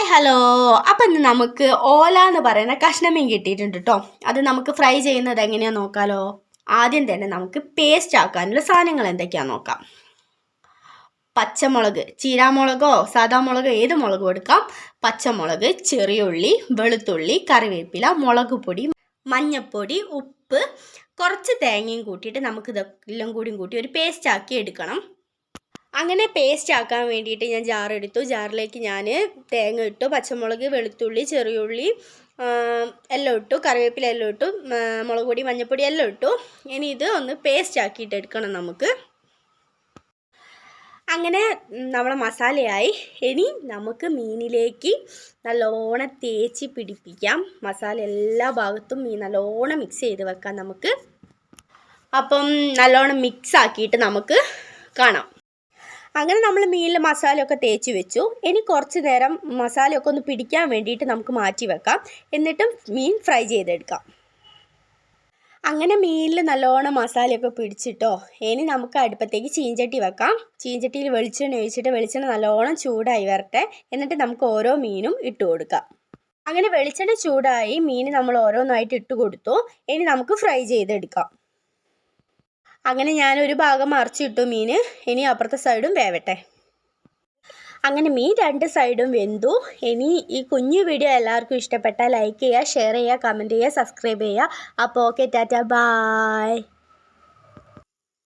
Hi hello. അപ്പം ഇന്ന് നമുക്ക് ഓല എന്ന് പറയുന്ന കഷ്ണമീൻ കിട്ടിയിട്ടുണ്ട് കേട്ടോ. അത് നമുക്ക് ഫ്രൈ ചെയ്യുന്നത് എങ്ങനെയാണെന്ന് നോക്കാമല്ലോ. ആദ്യം തന്നെ നമുക്ക് പേസ്റ്റ് ആക്കാനുള്ള സാധനങ്ങൾ എന്തൊക്കെയാണെന്ന് നോക്കാം. പച്ചമുളക്, ചീരാമുളകോ സാദാ മുളകോ ഏത് മുളകും എടുക്കാം. പച്ചമുളക്, ചെറിയ ഉള്ളി, വെളുത്തുള്ളി, കറിവേപ്പില, മുളക് പൊടി, മഞ്ഞൾപ്പൊടി, ഉപ്പ്, കുറച്ച് തേങ്ങയും കൂട്ടിയിട്ട് നമുക്ക് ഇതെല്ലാം കൂട്ടി ഒരു പേസ്റ്റ് ആക്കി എടുക്കണം. അങ്ങനെ പേസ്റ്റ് ആക്കാൻ വേണ്ടിയിട്ട് ഞാൻ ജാറെടുത്തു. ജാറിലേക്ക് ഞാൻ തേങ്ങ ഇട്ടു, പച്ചമുളക്, വെളുത്തുള്ളി, ചെറിയുള്ളി എല്ലാം ഇട്ടു, കറിവേപ്പില എല്ലാം ഇട്ടു, മുളക് പൊടി, മഞ്ഞൾപ്പൊടി എല്ലാം ഇട്ടു. ഇനി ഇത് ഒന്ന് പേസ്റ്റ് ആക്കിയിട്ട് എടുക്കണം നമുക്ക്. അങ്ങനെ നമ്മളെ മസാലയായി. ഇനി നമുക്ക് മീനിലേക്ക് നല്ലോണം തേച്ച് പിടിപ്പിക്കാം. മസാല എല്ലാ ഭാഗത്തും നല്ലോണം മിക്സ് ചെയ്ത് വെക്കാം നമുക്ക്. അപ്പം നല്ലോണം മിക്സ് ആക്കിയിട്ട് നമുക്ക് കാണാം. അങ്ങനെ നമ്മൾ മീനിൽ മസാലയൊക്കെ തേച്ച് വെച്ചു. ഇനി കുറച്ച് നേരം മസാലയൊക്കെ ഒന്ന് പിടിക്കാൻ വേണ്ടിയിട്ട് നമുക്ക് മാറ്റി വെക്കാം. എന്നിട്ടും മീൻ ഫ്രൈ ചെയ്തെടുക്കാം. അങ്ങനെ മീനിൽ നല്ലോണം മസാലയൊക്കെ പിടിച്ചിട്ടോ. ഇനി നമുക്ക് അടുപ്പത്തേക്ക് ചീഞ്ചട്ടി വെക്കാം. ചീഞ്ചട്ടിയിൽ വെളിച്ചെണ്ണ ഒഴിച്ചിട്ട് വെളിച്ചെണ്ണ നല്ലോണം ചൂടായി വരട്ടെ. എന്നിട്ട് നമുക്ക് ഓരോ മീനും ഇട്ട് കൊടുക്കാം. അങ്ങനെ വെളിച്ചെണ്ണ ചൂടായി മീൻ നമ്മൾ ഓരോന്നായിട്ട് ഇട്ട് കൊടുത്തു. ഇനി നമുക്ക് ഫ്രൈ ചെയ്തെടുക്കാം. അങ്ങനെ ഞാനൊരു ഭാഗം മറിച്ചിട്ടു മീൻ. ഇനി അപ്പുറത്തെ സൈഡും വേവട്ടെ. അങ്ങനെ മീൻ രണ്ട് സൈഡും വെന്തു. ഇനി ഈ കുഞ്ഞു വീഡിയോ എല്ലാവർക്കും ഇഷ്ടപ്പെട്ടാൽ ലൈക്ക് ചെയ്യുക, ഷെയർ ചെയ്യുക, കമൻറ്റ് ചെയ്യുക, സബ്സ്ക്രൈബ് ചെയ്യുക. അപ്പോൾ ഓക്കെ, ടാറ്റ, ബായ്.